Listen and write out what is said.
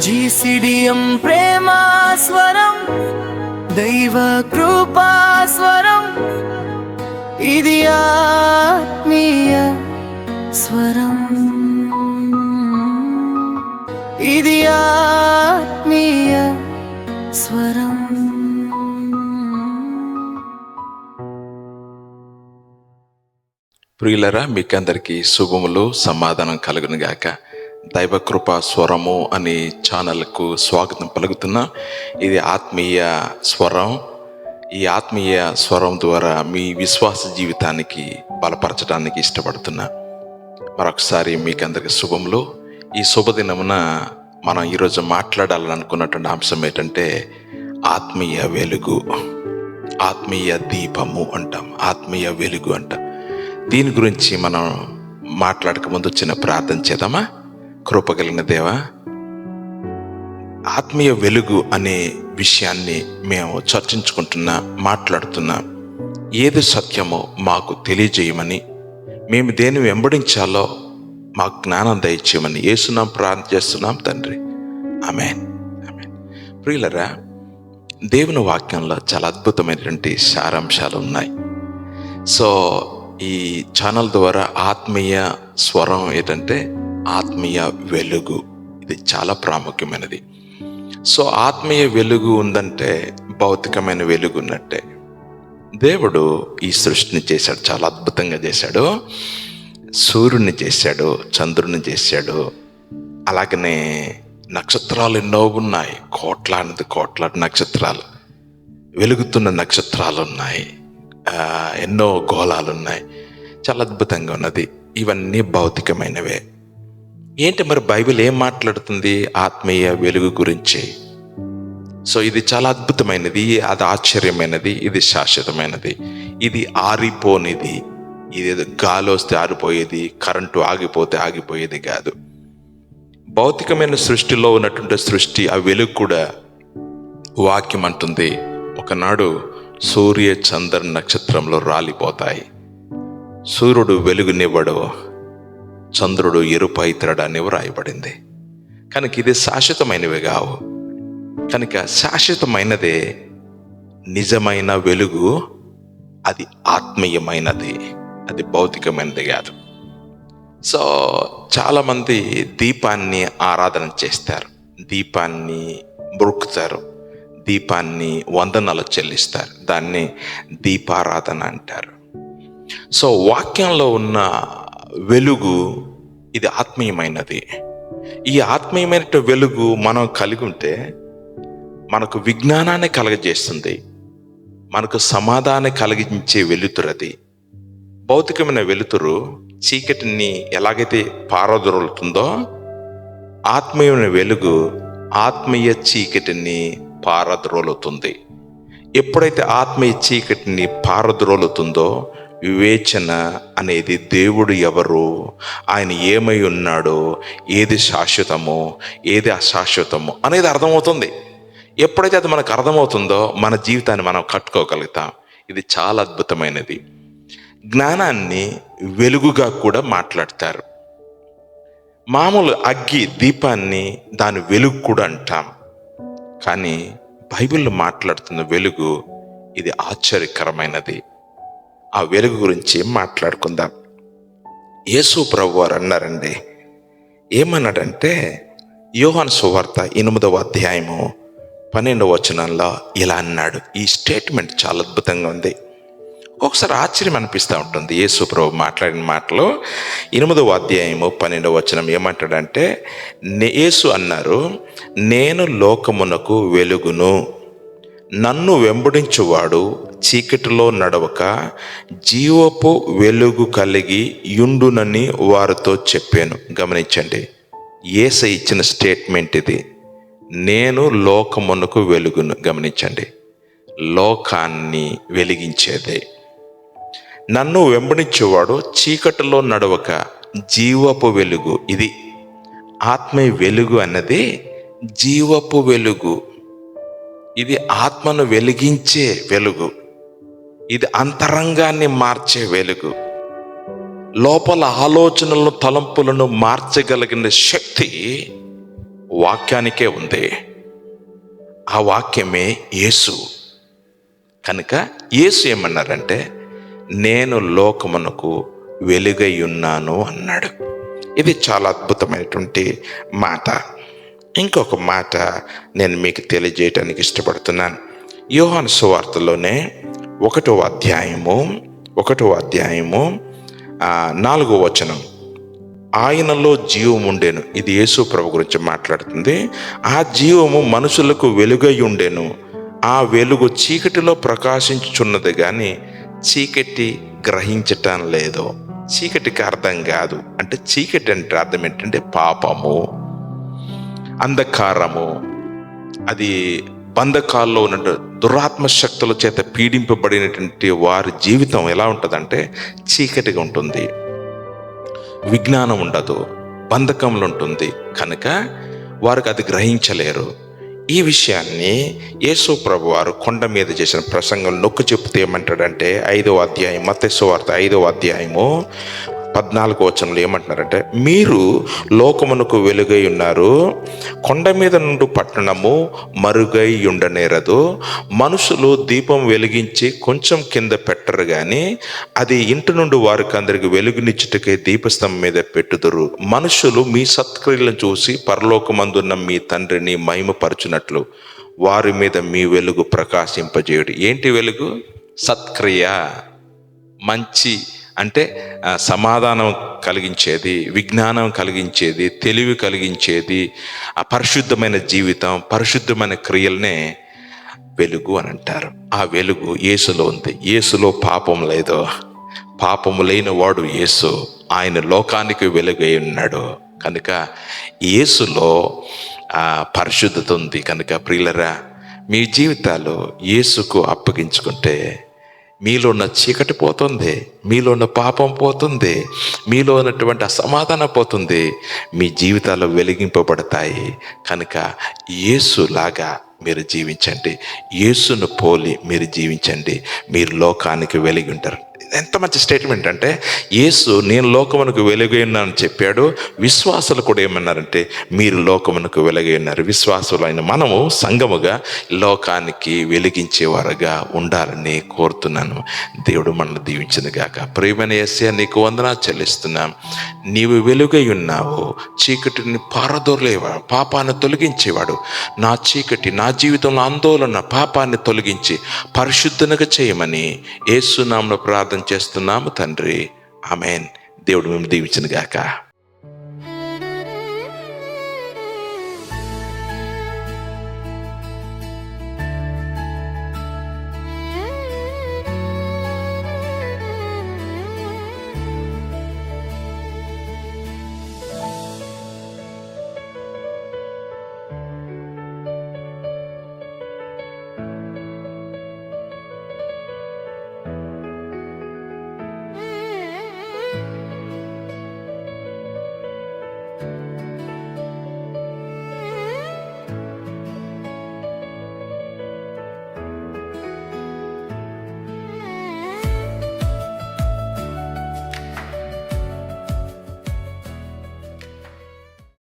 జీసిడియం ప్రేమా స్వరం, దైవ కృపా స్వరం, ఇది ఆత్మీయ స్వరం, ఇది ఆత్మీయ స్వరం. ప్రియులరా, మీకందరికీ శుభములు, సమాధానం కలుగును గాక. దైవకృపా స్వరము అనే ఛానల్కు స్వాగతం పలుకుతున్నా. ఇది ఆత్మీయ స్వరం. ఈ ఆత్మీయ స్వరం ద్వారా మీ విశ్వాస జీవితానికి బలపరచడానికి ఇష్టపడుతున్నా. మరొకసారి మీకందరికీ శుభములు. ఈ శుభదినమున మనం ఈరోజు మాట్లాడాలని అనుకున్నటువంటి అంశం ఏంటంటే ఆత్మీయ వెలుగు, ఆత్మీయ దీపము అంటాం, ఆత్మీయ వెలుగు అంటాం. దీని గురించి మనం మాట్లాడక ముందు చిన్న ప్రార్థన చేద్దామా? కృపగలిగిన దేవా, ఆత్మీయ వెలుగు అనే విషయాన్ని మేము మాట్లాడుతున్నా. ఏది సత్యమో మాకు తెలియజేయమని, మేము దేన్ని వెంబడించాలో మాకు జ్ఞానం దయచేయమని యేసునామం ప్రార్థన చేస్తున్నాం తండ్రి. ఆమేన్, ఆమేన్. ప్రియులరా, దేవుని వాక్యంలో చాలా అద్భుతమైనటువంటి సారాంశాలు ఉన్నాయి. సో ఈ ఛానల్ ద్వారా ఆత్మీయ స్వరం ఏంటంటే ఆత్మీయ వెలుగు. ఇది చాలా ప్రాముఖ్యమైనది. సో ఆత్మీయ వెలుగు ఉందంటే భౌతికమైన వెలుగు ఉన్నట్టే. దేవుడు ఈ సృష్టిని చేశాడు, చాలా అద్భుతంగా చేశాడు. సూర్యుడిని చేశాడు, చంద్రుడిని చేశాడు, అలాగనే నక్షత్రాలు ఎన్నో ఉన్నాయి. కోట్లాది నక్షత్రాలు, వెలుగుతున్న నక్షత్రాలు ఉన్నాయి, ఎన్నో గోళాలు ఉన్నాయి. చాలా అద్భుతంగా ఉన్నది. ఇవన్నీ భౌతికమైనవే. ఏంటి మరి బైబిల్ ఏం మాట్లాడుతుంది ఆత్మీయ వెలుగు గురించి? సో ఇది చాలా అద్భుతమైనది, అది ఆశ్చర్యమైనది, ఇది శాశ్వతమైనది, ఇది ఆరిపోనిది. ఇది గాలి వస్తే ఆరిపోయేది, కరెంటు ఆగిపోతే ఆగిపోయేది కాదు. భౌతికమైన సృష్టిలో ఉన్నటువంటి సృష్టి, ఆ వెలుగు కూడా వాక్యం అంటుంది ఒకనాడు సూర్య చంద్ర నక్షత్రంలో రాలిపోతాయి. సూర్యుడు వెలుగునివ్వడు, చంద్రుడు ఎరుపైతడని వ్రాయబడింది. కనుక ఇది శాశ్వతమైనవి కావు. కనుక శాశ్వతమైనదే నిజమైన వెలుగు. అది ఆత్మీయమైనది, అది భౌతికమైనది కాదు. సో చాలామంది దీపాన్ని ఆరాధన చేస్తారు, దీపాన్ని మొక్కుతారు, దీపాన్ని వందనాలు చెల్లిస్తారు. దాన్ని దీపారాధన అంటారు. సో వాక్యంలో ఉన్న వెలుగు ఇది ఆత్మీయమైనది. ఈ ఆత్మీయమైన వెలుగు మనం కలిగి ఉంటే మనకు విజ్ఞానాన్ని కలగజేస్తుంది, మనకు సమాధానం కలిగించే వెలుతురది. భౌతికమైన వెలుతురు చీకటిని ఎలాగైతే పారదొరులుతుందో, ఆత్మీయమైన వెలుగు ఆత్మీయ చీకటిని పారద్రోలుతుంది. ఎప్పుడైతే ఆత్మీయ చీకటిని పారద్రోలుతుందో వివేచన అనేది దేవుడు ఎవరు, ఆయన ఏమై ఉన్నాడో, ఏది శాశ్వతమో ఏది అశాశ్వతమో అనేది అర్థమవుతుంది. ఎప్పుడైతే అది మనకు అర్థమవుతుందో మన జీవితాన్ని మనం కట్టుకోగలుగుతాం. ఇది చాలా అద్భుతమైనది. జ్ఞానాన్ని వెలుగుగా కూడా మాట్లాడతారు. మామూలు అగ్గి దీపాన్ని దాని వెలుగు కూడా అంటాం. కానీ బైబిల్లో మాట్లాడుతున్న వెలుగు ఇది ఆశ్చర్యకరమైనది. ఆ వెలుగు గురించి మాట్లాడుకుందాం. యేసు ప్రభువారు అన్నారండి, ఏమన్నాడంటే యోహాను సువార్త 8వ అధ్యాయము 12వ వచనంలో ఇలా అన్నాడు. ఈ స్టేట్మెంట్ చాలా అద్భుతంగా ఉంది. ఒకసారి ఆశ్చర్యం అనిపిస్తూ ఉంటుంది. యేసు ప్రభు మాట్లాడిన మాటలు 8వ అధ్యాయము 12వ వచనం ఏమంటాడంటే, యేసు అన్నారు, నేను లోకమునకు వెలుగును, నన్ను వెంబడించువాడు చీకటిలో నడవక జీవపు వెలుగు కలిగి యుండునని వారితో చెప్పాను. గమనించండి, యేసయ్య ఇచ్చిన స్టేట్మెంట్ ఇది. నేను లోకమునకు వెలుగును. గమనించండి, లోకాన్ని వెలిగించేదే. నన్ను వెంబడించేవాడు చీకటిలో నడవక జీవపు వెలుగు. ఇది ఆత్మీయ వెలుగు అన్నది జీవపు వెలుగు. ఇది ఆత్మను వెలిగించే వెలుగు. ఇది అంతరంగాన్ని మార్చే వెలుగు. లోపల ఆలోచనలను తలంపులను మార్చగలిగిన శక్తి వాక్యానికే ఉంది. ఆ వాక్యమే యేసు. కనుక యేసు ఏమన్నారంటే, నేను లోకమునకు వెలుగై ఉన్నాను అన్నాడు. ఇది చాలా అద్భుతమైనటువంటి మాట. ఇంకొక మాట నేను మీకు తెలియజేయటానికి ఇష్టపడుతున్నాను. యోహాను సువార్తలోనే 1వ అధ్యాయము 4వ వచనం, ఆయనలో జీవం ఉండెను. ఇది యేసు ప్రభు గురించి మాట్లాడుతుంది. ఆ జీవము మనుషులకు వెలుగై ఉండెను. ఆ వెలుగు చీకటిలో ప్రకాశించుచున్నది కానీ చీకటి గ్రహించటం లేదు. చీకటికి అర్థం కాదు. అంటే చీకటి అంటే అర్థం ఏంటంటే పాపము, అంధకారము. అది బంధకాల్లో ఉన్న దురాత్మ శక్తుల చేత పీడింపబడినటువంటి వారి జీవితం ఎలా ఉంటుందంటే చీకటిగా ఉంటుంది, విజ్ఞానం ఉండదు, బంధకంలో ఉంటుంది. కనుక వారికి అది గ్రహించలేరు. ఈ విషయాన్ని యేసు ప్రభు వారు కొండ మీద చేసిన ప్రసంగం నొక్కి చెప్తే ఏమంటాడంటే, 5వ అధ్యాయం మత్తయి సువార్త 5వ అధ్యాయము 14వ వచనంలో ఏమంటున్నారంటే, మీరు లోకమునకు వెలుగై ఉన్నారు. కొండ మీద నుండి పట్టణము మరుగై ఉండనేరదు. మనుషులు దీపం వెలిగించి కొంచెం కింద పెట్టరు కానీ అది ఇంటి నుండి వారికి అందరికి వెలుగునిచ్చుటకే దీపస్తంభం మీద పెట్టుదురు. మనుషులు మీ సత్క్రియలను చూసి పరలోకమందున్న మీ తండ్రిని మహిమపరచునట్లు వారి మీద మీ వెలుగు ప్రకాశింపజేయుడు. ఏంటి వెలుగు? సత్క్రియ, మంచి అంటే సమాధానం కలిగించేది, విజ్ఞానం కలిగించేది, తెలివి కలిగించేది, పరిశుద్ధమైన జీవితం, పరిశుద్ధమైన క్రియలనే వెలుగు అని అంటారు. ఆ వెలుగు యేసులో ఉంది. యేసులో పాపం లేదు. పాపము లేని వాడు యేసు. ఆయన లోకానికి వెలుగై ఉన్నాడు. కనుక యేసులో పరిశుద్ధత ఉంది. కనుక ప్రియులరా, మీ జీవితాలు యేసుకు అప్పగించుకుంటే మీలో ఉన్న చీకటి పోతుంది, మీలో ఉన్న పాపం పోతుంది, మీలో ఉన్నటువంటి అసమాధానం పోతుంది, మీ జీవితాలు వెలిగింపబడతాయి. కనుక యేసులాగా మీరు జీవించండి, యేసును పోలి మీరు జీవించండి, మీరు లోకానికి వెలిగి ఉంటారు. ఎంత మంచి స్టేట్మెంట్ అంటే, యేసు నేను లోకమునకు వెలుగై ఉన్నానని చెప్పాడు. విశ్వాసులు కూడా ఏమన్నారంటే, మీరు లోకమునకు వెలుగై ఉన్నారు. విశ్వాసులైన మనము సంఘముగా లోకానికి వెలిగించేవారుగా ఉండాలని కోరుతున్నాను. దేవుడు మనల్ని దీవించింది గాక. ప్రియమైన యేసయ్య, నీకు వందనాలు చెల్లిస్తున్నాం. నీవు వెలుగై ఉన్నావు, చీకటిని పారదోలేవాడు, పాపాన్ని తొలగించేవాడు. నా చీకటి, నా జీవితంలో ఆందోళన, పాపాన్ని తొలగించి పరిశుద్ధంగా చేయమని యేసు నామములో ప్రార్థన చేస్తున్నాము తండ్రి. ఆమేన్. దేవుడు మేము దీవించును గాక.